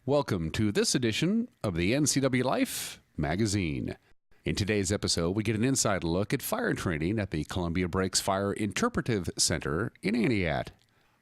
Welcome to this edition of the NCW Life Magazine. In today's episode, we get an inside look at fire training at the Columbia Breaks Fire Interpretive Center in Aniat.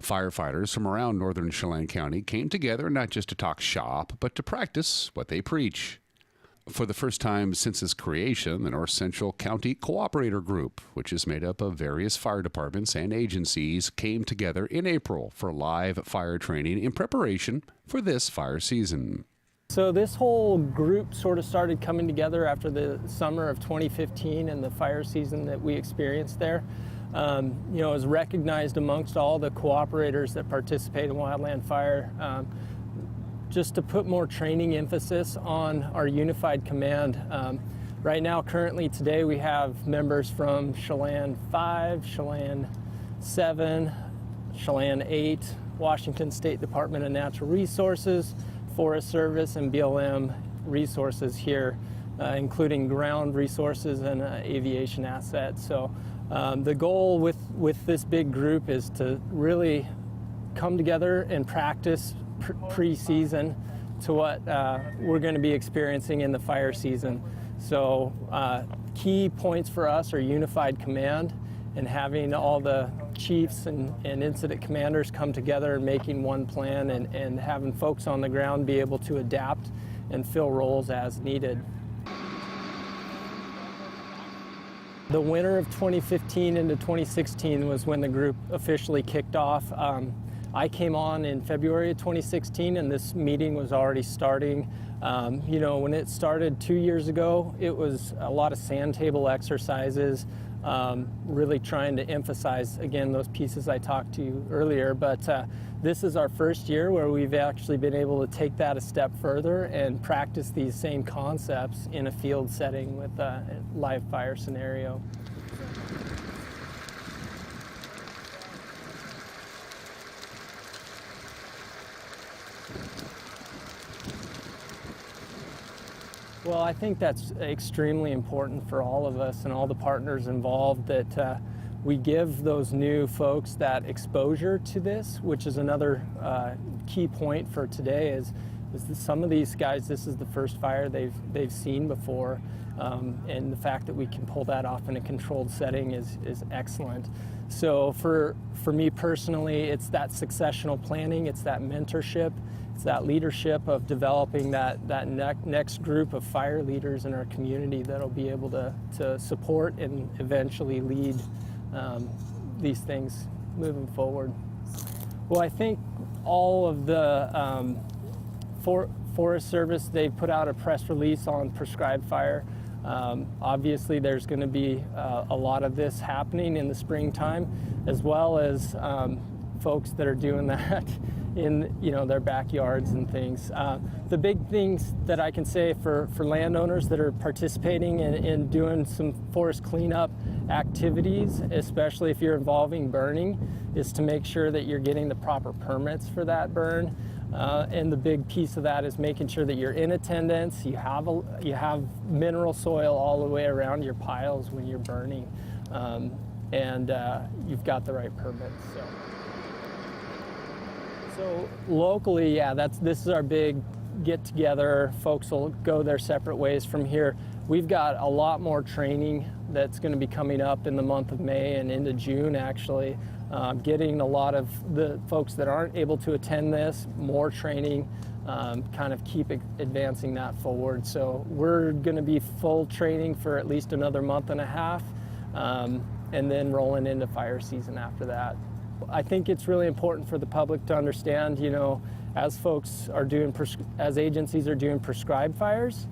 Firefighters from around northern Chelan County came together not just to talk shop, but to practice what they preach. For the first time since its creation, the North Central County Cooperator Group, which is made up of various fire departments and agencies, came together in April for live fire training in preparation for this fire season. So this whole group sort of started coming together after the summer of 2015 and the fire season that we experienced there. It was recognized amongst all the cooperators that participate in wildland fire, just to put more training emphasis on our unified command. Right now, currently today, we have members from Chelan 5, Chelan 7, Chelan 8, Washington State Department of Natural Resources, Forest Service, and BLM resources here, including ground resources and aviation assets. So the goal with this big group is to really come together and practice pre-season to what we're going to be experiencing in the fire season. So key points for us are unified command and having all the chiefs and incident commanders come together and making one plan and having folks on the ground be able to adapt and fill roles as needed. The winter of 2015 into 2016 was when the group officially kicked off. I came on in February of 2016 and this meeting was already starting. When it started 2 years ago, it was a lot of sand table exercises, really trying to emphasize, again, those pieces I talked to you earlier. But this is our first year where we've actually been able to take that a step further and practice these same concepts in a field setting with a live fire scenario. Well, I think that's extremely important for all of us and all the partners involved that we give those new folks that exposure to this, which is another key point for today is that some of these guys, this is the first fire they've seen before, and the fact that we can pull that off in a controlled setting is excellent. So for me personally, it's that successional planning, it's that mentorship, it's that leadership of developing that next group of fire leaders in our community that'll be able to support and eventually lead these things moving forward. Well, I think all of the Forest Service, they put out a press release on prescribed fire. Obviously, there's going to be a lot of this happening in the springtime, as well as folks that are doing that in their backyards and things. The big things that I can say for landowners that are participating in doing some forest cleanup activities, especially if you're involving burning, is to make sure that you're getting the proper permits for that burn. And the big piece of that is making sure that you're in attendance, you have mineral soil all the way around your piles when you're burning, and you've got the right permits. So locally, this is our big get together. Folks will go their separate ways from here. We've got a lot more training that's going to be coming up in the month of May and into June, actually. Getting a lot of the folks that aren't able to attend this more training, kind of keep advancing that forward. So we're going to be full training for at least another month and a half, and then rolling into fire season after that. I think it's really important for the public to understand, as folks are doing, as agencies are doing prescribed fires,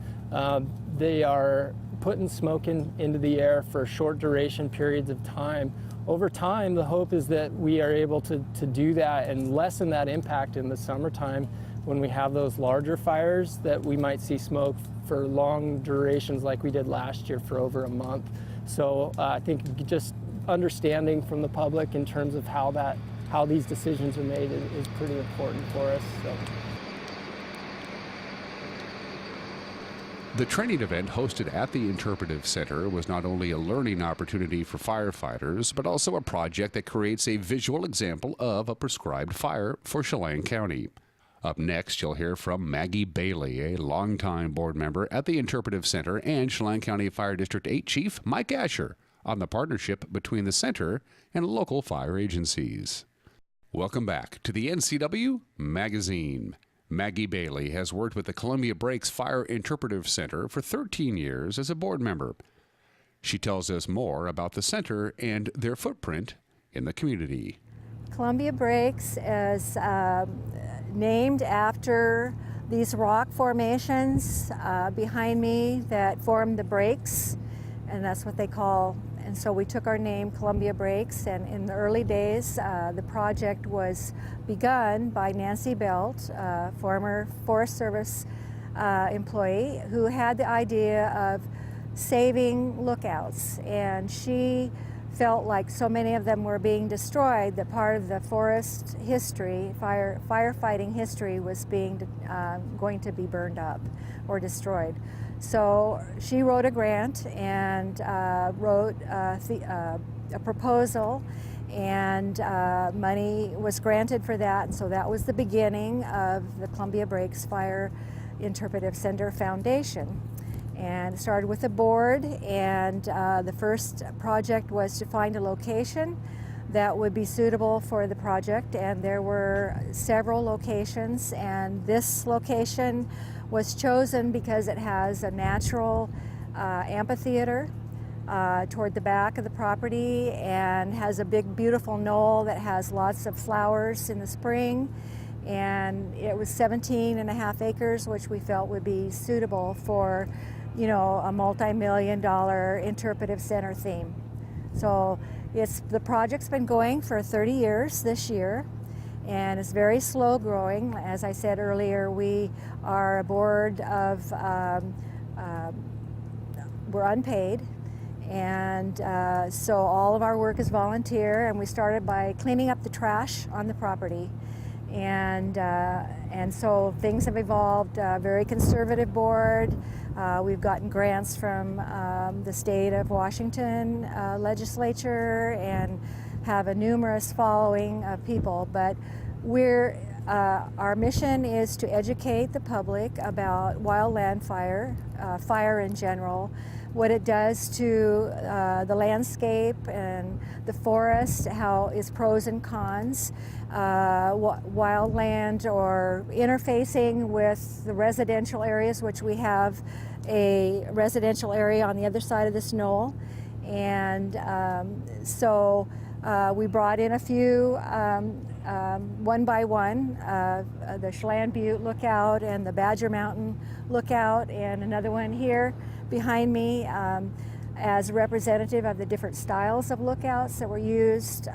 they are putting smoke into the air for short duration periods of time. Over time, the hope is that we are able to do that and lessen that impact in the summertime when we have those larger fires that we might see smoke for long durations like we did last year for over a month. So I think just understanding from the public in terms of how these decisions are made is pretty important for us. So. The training event hosted at the Interpretive Center was not only a learning opportunity for firefighters, but also a project that creates a visual example of a prescribed fire for Chelan County. Up next, you'll hear from Maggie Bailey, a longtime board member at the Interpretive Center, and Chelan County Fire District 8 Chief Mike Asher on the partnership between the center and local fire agencies. Welcome back to the NCW Magazine. Maggie Bailey has worked with the Columbia Breaks Fire Interpretive Center for 13 years as a board member. She tells us more about the center and their footprint in the community. Columbia Breaks is named after these rock formations behind me that form the breaks, and that's what they call. And so we took our name, Columbia Breaks, and in the early days, the project was begun by Nancy Belt, former Forest Service employee, who had the idea of saving lookouts, and she felt like so many of them were being destroyed that part of the forest history, firefighting history, was going to be burned up or destroyed. So she wrote a grant and wrote a proposal, and money was granted for that. And so that was the beginning of the Columbia Breaks Fire Interpretive Center Foundation. And it started with a board, and the first project was to find a location that would be suitable for the project, and there were several locations, and this location was chosen because it has a natural amphitheater toward the back of the property, and has a big beautiful knoll that has lots of flowers in the spring, and it was 17.5 acres, which we felt would be suitable for a multi-million-dollar interpretive center theme. So the project's been going for 30 years this year, and it's very slow growing. As I said earlier, we are a board of, we're unpaid, and so all of our work is volunteer, and we started by cleaning up the trash on the property. And so things have evolved. Very conservative board. We've gotten grants from the state of Washington legislature and have a numerous following of people. But our mission is to educate the public about wildland fire, fire in general, what it does to the landscape and the forest, how its pros and cons, wildland or interfacing with the residential areas, which we have a residential area on the other side of this knoll. And so we brought in a few one by one, the Chelan Butte Lookout and the Badger Mountain Lookout, and another one here behind me as a representative of the different styles of lookouts that were used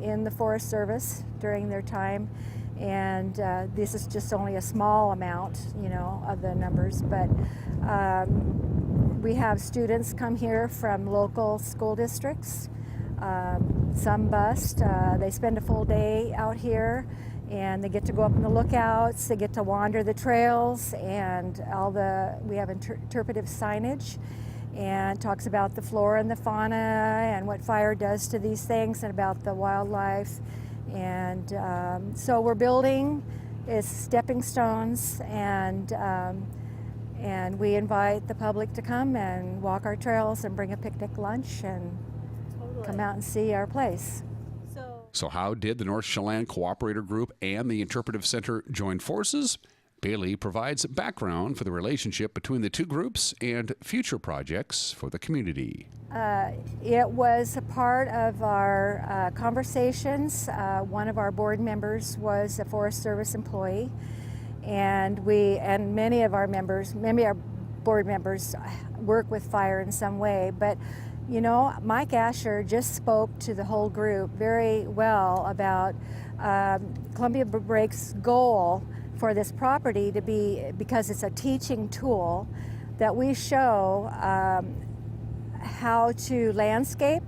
in the Forest Service during their time. And this is just only a small amount, of the numbers. But we have students come here from local school districts. Some bust. They spend a full day out here, and they get to go up in the lookouts. They get to wander the trails, and we have interpretive signage, and talks about the flora and the fauna and what fire does to these things, and about the wildlife. And so we're building is stepping stones, and we invite the public to come and walk our trails and bring a picnic lunch and come out and see our place. So how did the North Chelan Cooperator Group and the Interpretive Center join forces? Bailey provides background for the relationship between the two groups and future projects for the community. It was a part of our conversations. One of our board members was a Forest Service employee, and many of our board members work with fire in some way. But Mike Asher just spoke to the whole group very well about Columbia Breaks' goal for this property to be, because it's a teaching tool, that we show how to landscape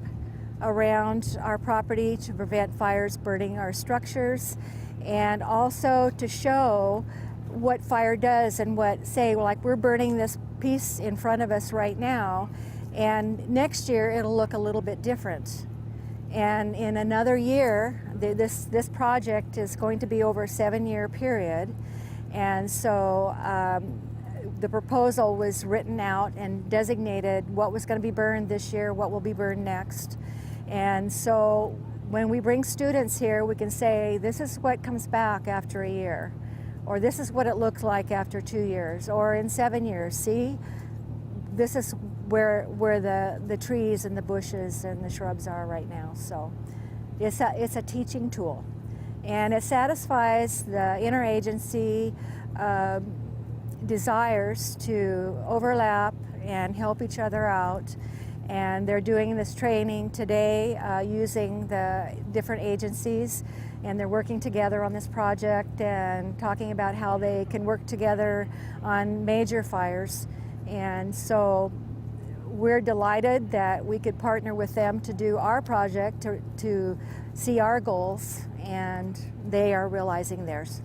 around our property to prevent fires burning our structures, and also to show what fire does and like we're burning this piece in front of us right now, and next year it'll look a little bit different. And in another year, this project is going to be over a 7-year period. And so the proposal was written out and designated what was going to be burned this year, what will be burned next. And so when we bring students here, we can say, this is what comes back after a year, or this is what it looks like after 2 years, or in 7 years. See, this is where the trees and the bushes and the shrubs are right now. So it's a teaching tool, and it satisfies the interagency desires to overlap and help each other out. And they're doing this training today using the different agencies, and they're working together on this project and talking about how they can work together on major fires. And so we're delighted that we could partner with them to do our project, to see our goals, and they are realizing theirs.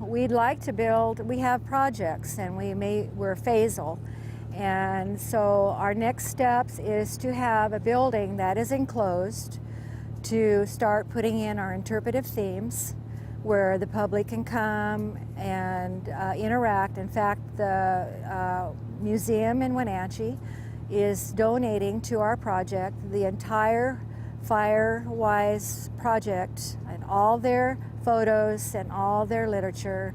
We'd like to build, we have projects, and we're phasal. And so our next steps is to have a building that is enclosed to start putting in our interpretive themes where the public can come and interact. In fact, the museum in Wenatchee is donating to our project the entire Firewise project and all their photos and all their literature,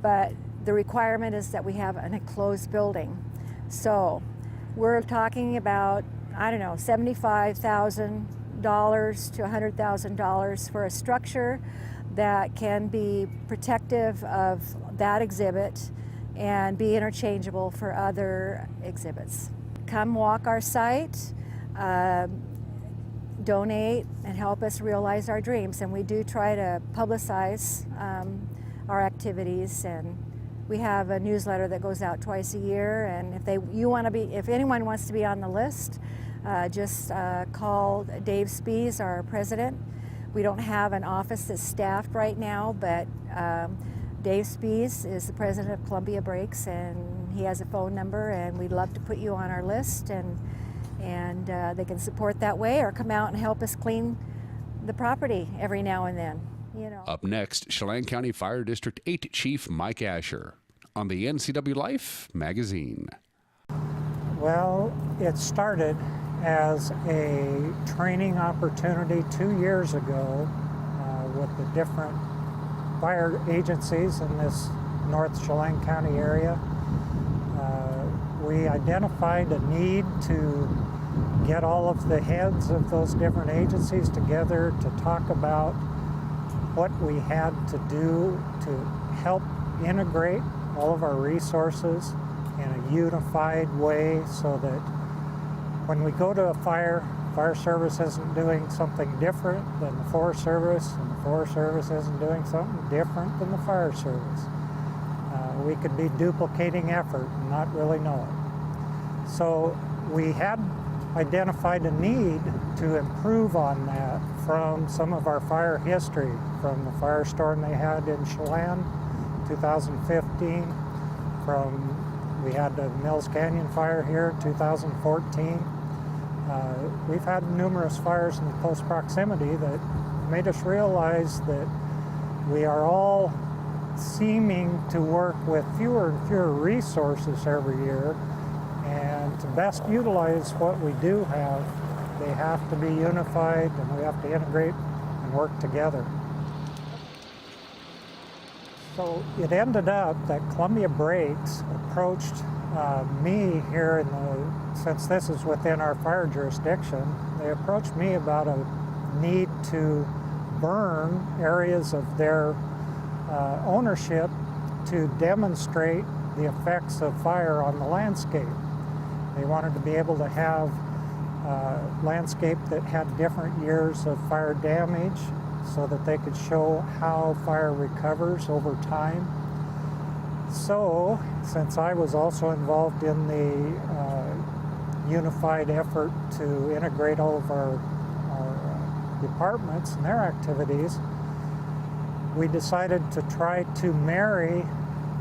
but the requirement is that we have an enclosed building. So we're talking about, I don't know, $75,000 to $100,000 for a structure that can be protective of that exhibit and be interchangeable for other exhibits. Come walk our site, donate, and help us realize our dreams. And we do try to publicize our activities, and we have a newsletter that goes out twice a year. And if anyone wants to be on the list, just call Dave Spees, our president. We don't have an office that's staffed right now, but Dave Spees is the president of Columbia Breaks, and he has a phone number, and we'd love to put you on our list, and they can support that way or come out and help us clean the property every now and then. You know. Up next, Chelan County Fire District 8 Chief Mike Asher on the NCW Life Magazine. Well, it started as a training opportunity 2 years ago with the different fire agencies in this North Chelan County area. We identified a need to get all of the heads of those different agencies together to talk about what we had to do to help integrate all of our resources in a unified way so that when we go to a fire service isn't doing something different than the Forest Service, and the Forest Service isn't doing something different than the fire service. We could be duplicating effort and not really know it. So we had identified a need to improve on that from some of our fire history, from the firestorm they had in Chelan, 2015, we had the Mills Canyon fire here, 2014. We've had numerous fires in close proximity that made us realize that we are all seeming to work with fewer and fewer resources every year, and to best utilize what we do have, they have to be unified and we have to integrate and work together. So it ended up that Columbia Breaks approached me here since this is within our fire jurisdiction, they approached me about a need to burn areas of their ownership to demonstrate the effects of fire on the landscape. They wanted to be able to have landscape that had different years of fire damage so that they could show how fire recovers over time. So, since I was also involved in the unified effort to integrate all of our departments and their activities, we decided to try to marry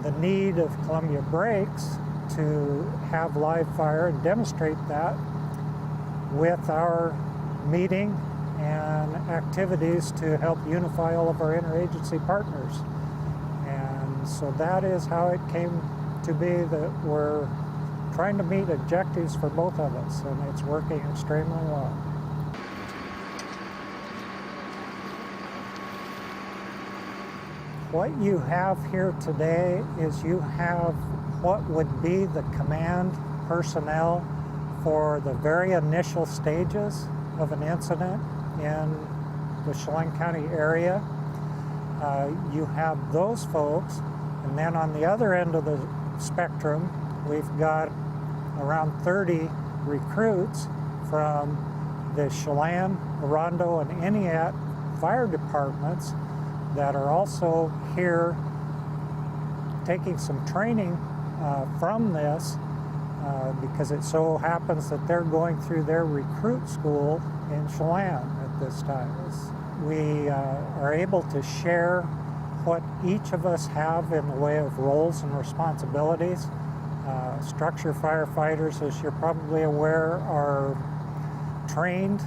the need of Columbia Breaks to have live fire and demonstrate that with our meeting and activities to help unify all of our interagency partners. And so that is how it came to be that we're trying to meet objectives for both of us, and it's working extremely well. What you have here today is you have what would be the command personnel for the very initial stages of an incident in the Chelan County area. You have those folks, and then on the other end of the spectrum, we've got around 30 recruits from the Chelan, Orondo, and Entiat fire departments that are also here taking some training from this because it so happens that they're going through their recruit school in Chelan at this time. We are able to share what each of us have in the way of roles and responsibilities. Structure firefighters, as you're probably aware, are trained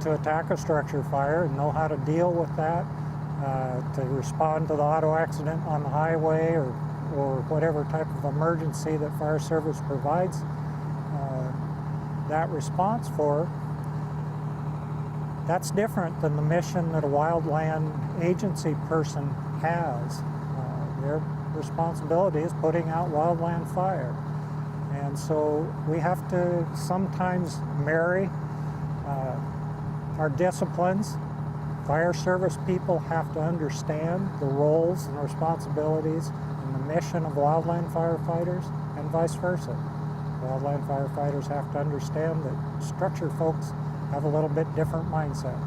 to attack a structure fire and know how to deal with that, to respond to the auto accident on the highway or whatever type of emergency that fire service provides that response for. That's different than the mission that a wildland agency person has. Their responsibility is putting out wildland fire. And so we have to sometimes marry our disciplines. Fire service people have to understand the roles and responsibilities and the mission of wildland firefighters, and vice versa. Wildland firefighters have to understand that structure folks have a little bit different mindset.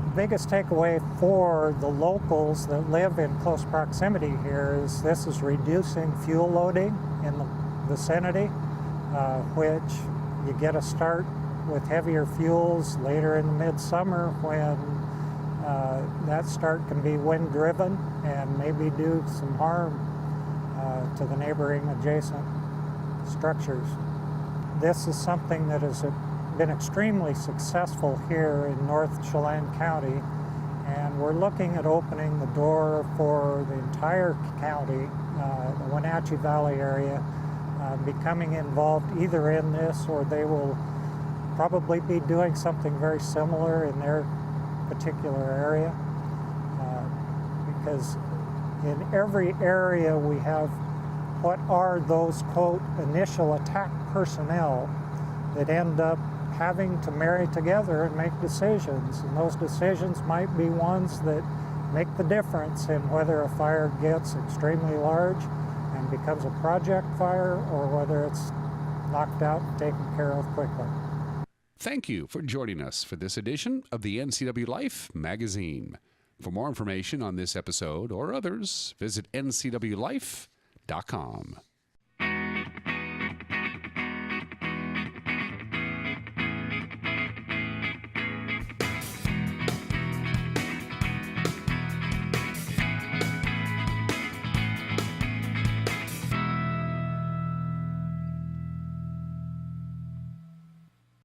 The biggest takeaway for the locals that live in close proximity here is this is reducing fuel loading in the vicinity, which you get a start with heavier fuels later in the midsummer when that start can be wind driven and maybe do some harm to the neighboring adjacent structures. This is something that has been extremely successful here in North Chelan County, and we're looking at opening the door for the entire county, the Wenatchee Valley area, becoming involved either in this or they will probably be doing something very similar in their particular area, because in every area we have what are those, quote, initial attack personnel that end up having to marry together and make decisions. And those decisions might be ones that make the difference in whether a fire gets extremely large and becomes a project fire or whether it's knocked out and taken care of quickly. Thank you for joining us for this edition of the NCW Life magazine. For more information on this episode or others, visit ncwlife.com.